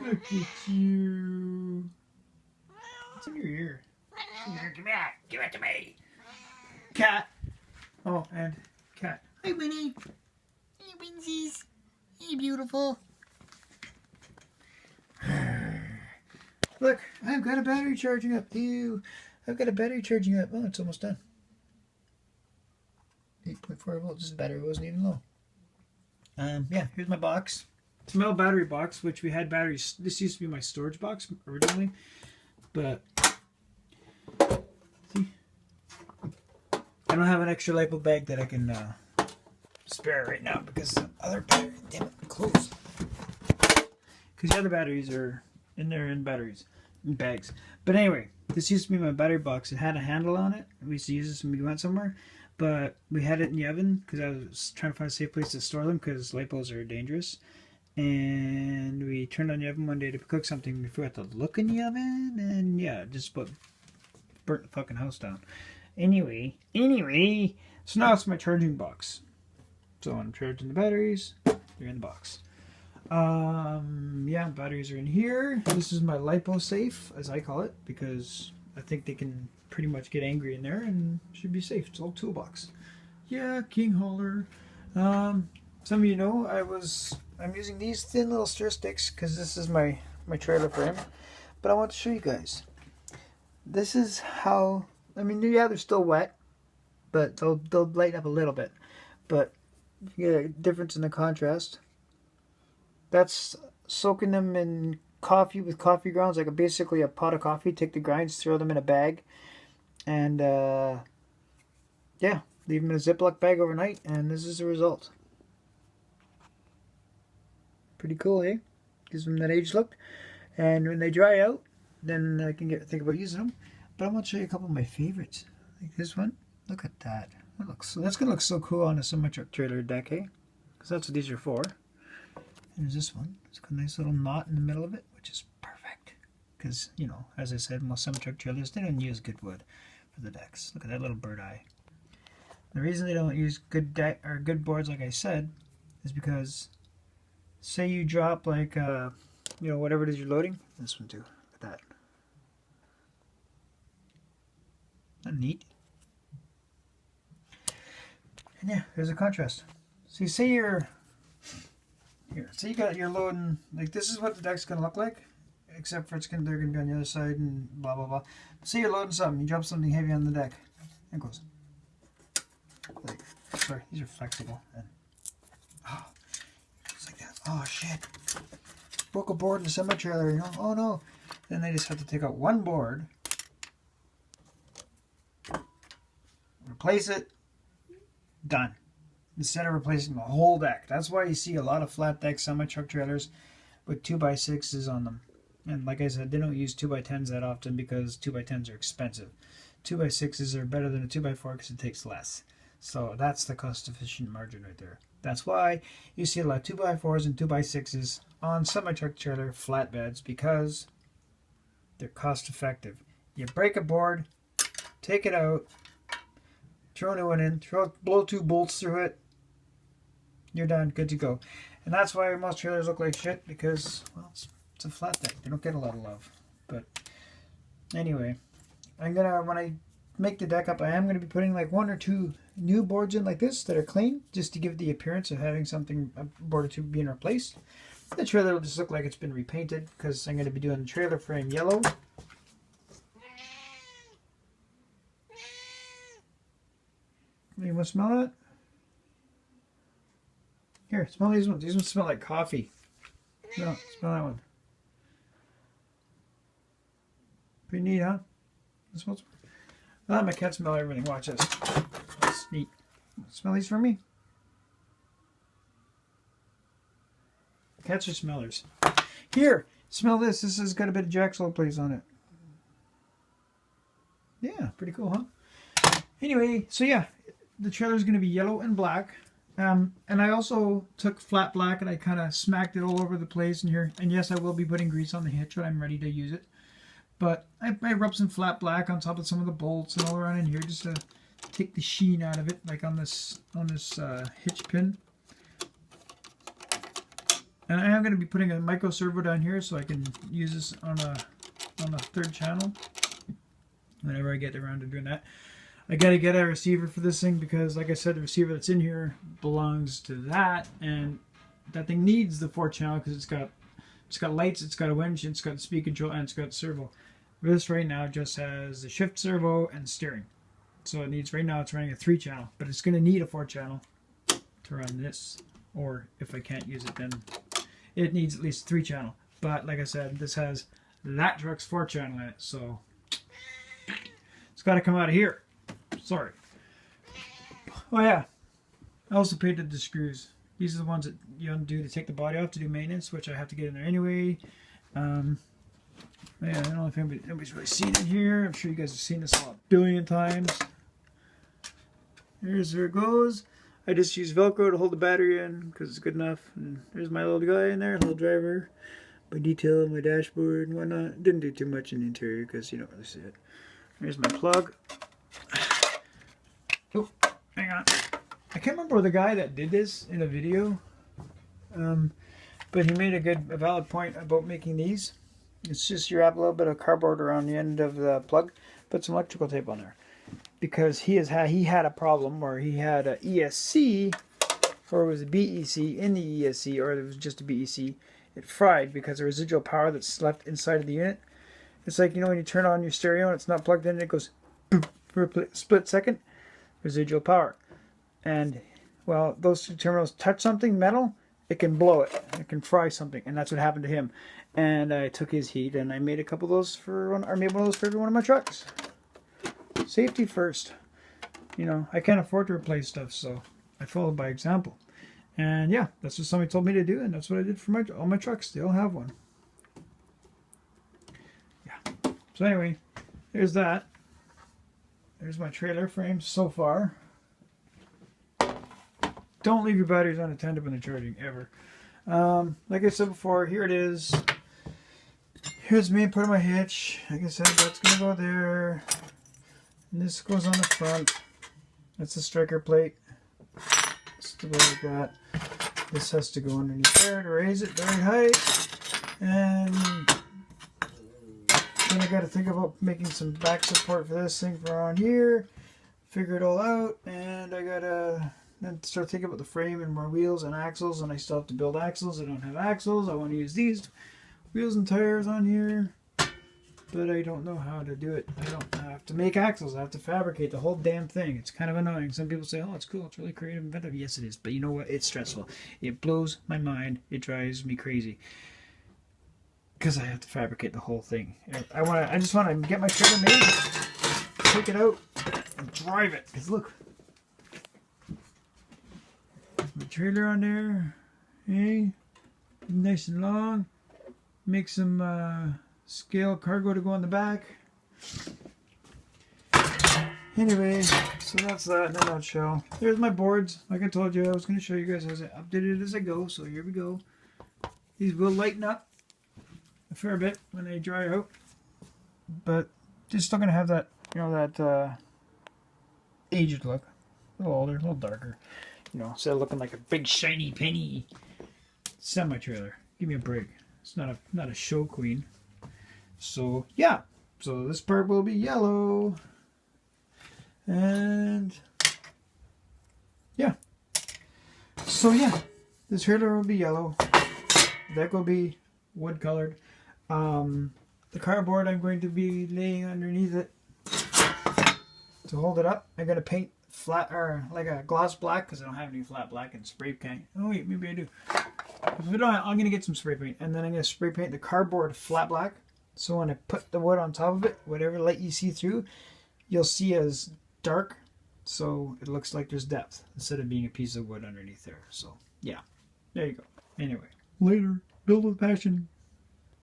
Look at you. What's in your ear? Give me that. Give it to me. Cat. Oh, and cat. Hi, Winnie. Hey, Winsies. Hey, beautiful. Look, I've got a battery charging up. Ew. I've got a battery charging up. Oh, it's almost done. 8.4 volts. This battery wasn't even low. Yeah, here's my box. It's a metal battery box, which we had batteries. This used to be my storage box originally, but see, I don't have an extra LiPo bag that I can spare right now because the other battery, damn it, closed. Because the other batteries are in there in bags. But anyway, this used to be my battery box. It had a handle on it. We used to use this when we went somewhere. But we had it in the oven because I was trying to find a safe place to store them because LiPos are dangerous. And we turned on the oven one day to cook something. We forgot to look in the oven, and yeah, just burnt the fucking house down. Anyway, so now it's my charging box. So I'm charging the batteries. They're in the box. Yeah, batteries are in here. This is my LiPo safe, as I call it, because I think they can pretty much get angry in there and should be safe. It's all toolbox. Yeah, King Hauler. Some of you know I'm using these thin little stir sticks because this is my trailer frame. But I want to show you guys. This is how, I mean, yeah, they're still wet, but they'll lighten up a little bit. But you get a difference in the contrast. That's soaking them in coffee with coffee grounds, like basically a pot of coffee. Take the grinds, throw them in a bag, and yeah, leave them in a Ziploc bag overnight, and this is the result. Pretty cool, eh? Gives them that aged look. And when they dry out, then I can think about using them. But I want to show you a couple of my favorites. Like this one. Look at that. That's gonna look so cool on a semi-truck trailer deck, eh? Because that's what these are for. And there's this one. It's got a nice little knot in the middle of it, which is perfect. Because, you know, as I said, most semi-truck trailers, they don't use good wood for the decks. Look at that little bird eye. The reason they don't use good boards, like I said, is because say you drop like you know, whatever it is you're loading. This one too. Look at that. Isn't that neat? And yeah, there's a contrast. So you say you're here. So you're loading, like this is what the deck's gonna look like, except for they're gonna be on the other side and blah blah blah. Say you're loading something, you drop something heavy on the deck, and it goes. Like, sorry, these are flexible. And, oh, it's like that. Oh shit! Broke a board in the semi-trailer. You know? Oh no! Then they just have to take out one board, replace it, done. Instead of replacing the whole deck. That's why you see a lot of flat deck semi-truck trailers with 2x6s on them. And like I said, they don't use 2x10s that often because 2x10s are expensive. 2x6s are better than a 2x4 because it takes less. So that's the cost-efficient margin right there. That's why you see a lot of 2x4s and 2x6s on semi-truck trailer flatbeds, because they're cost-effective. You break a board, take it out, throw a new one in, blow 2 bolts through it, you're done, good to go. And that's why most trailers look like shit, because, well, it's a flat deck. They don't get a lot of love. But anyway, when I make the deck up, I am gonna be putting like 1 or 2 new boards in like this that are clean, just to give the appearance of having a board or 2 being replaced. The trailer will just look like it's been repainted, because I'm gonna be doing the trailer frame yellow. You want to smell that? Here, smell these ones. These ones smell like coffee. No, smell that one. Pretty neat, huh? This smells. Ah, my cat smell everything. Watch this. That's neat. Smell these for me. Cats are smellers. Here, smell this. This has got a bit of jackalope place on it. Yeah, pretty cool, huh? Anyway, so yeah, the trailer is going to be yellow and black. And I also took flat black and I kind of smacked it all over the place in here. And yes, I will be putting grease on the hitch when I'm ready to use it. But I rubbed some flat black on top of some of the bolts and all around in here just to take the sheen out of it, like on this hitch pin. And I am going to be putting a micro servo down here so I can use this on a third channel whenever I get around to doing that. I got to get a receiver for this thing because, like I said, the receiver that's in here belongs to that, and that thing needs the 4th channel because it's got lights, it's got a winch, it's got speed control, and it's got servo. This right now just has the shift servo and steering. So it needs, right now it's running a 3 channel, but it's going to need a 4 channel to run this. Or if I can't use it, then it needs at least 3 channel. But like I said, this has that truck's 4 channel in it, so it's got to come out of here. Sorry. Oh yeah, I also painted the screws. These are the ones that you undo to take the body off to do maintenance, which I have to get in there anyway. Yeah, I don't know if anybody's really seen it here. I'm sure you guys have seen this a billion times. Here's where it goes. I just use Velcro to hold the battery in because it's good enough. And there's my little guy in there, little driver. My detail, my dashboard and whatnot. Didn't do too much in the interior because you don't really see it. Here's my plug. Oh, hang on. I can't remember the guy that did this in a video. But he made a valid point about making these. It's just you wrap a little bit of cardboard around the end of the plug, put some electrical tape on there. Because he had a problem where he had a ESC, or it was a BEC in the ESC, or it was just a BEC. It fried because the residual power that's left inside of the unit. It's like, you know, when you turn on your stereo and it's not plugged in, it goes boop for a split second. Residual power. And, well, those 2 terminals touch something, metal, it can blow it. It can fry something. And that's what happened to him. And I took his heat and I made a couple of those for one, or made one of those for every one of my trucks. Safety first. You know, I can't afford to replace stuff, so I followed by example. And yeah, that's what somebody told me to do, and that's what I did for all my trucks. They all have one. Yeah. So anyway, there's that. There's my trailer frame so far. Don't leave your batteries unattended when they're charging, ever. Like I said before, here it is. Here's the main part of my hitch. Like I said, that's going to go there. And this goes on the front. That's the striker plate. It's the way like that. This has to go underneath there to raise it the right height. And then I got to think about making some back support for this thing from around here. Figure it all out. And I got to then start thinking about the frame and more wheels and axles. And I still have to build axles. I don't have axles. I want to use these wheels and tires on here, but I don't know how to do it. I have to make axles. I have to fabricate the whole damn thing. It's kind of annoying. Some people say, oh, it's cool. It's really creative, inventive. Yes, it is. But you know what? It's stressful. It blows my mind. It drives me crazy because I have to fabricate the whole thing. I just want to get my trailer made, take it out, and drive it. Because look, there's my trailer on there. Hey, nice and long. Make some scale cargo to go on the back. Anyway, so that's that in a nutshell. There's my boards. Like I told you, I was going to show you guys as I update it as I go. So here we go. These will lighten up a fair bit when they dry out, but they're still going to have that, you know, that aged look. A little older, a little darker. You know, instead of looking like a big shiny penny semi-trailer. Give me a break. It's not a show queen. So yeah. So this part will be yellow. And yeah. So yeah. This trailer will be yellow. That will be wood colored. The cardboard I'm going to be laying underneath it to hold it up. I'm gonna paint flat, or like a gloss black, because I don't have any flat black, and spray paint. Oh wait, maybe I do. If I don't, I'm going to get some spray paint, and then I'm going to spray paint the cardboard flat black. So when I put the wood on top of it, whatever light you see through, you'll see as dark, so it looks like there's depth instead of being a piece of wood underneath there. So yeah, there you go. Anyway, later. Build with passion.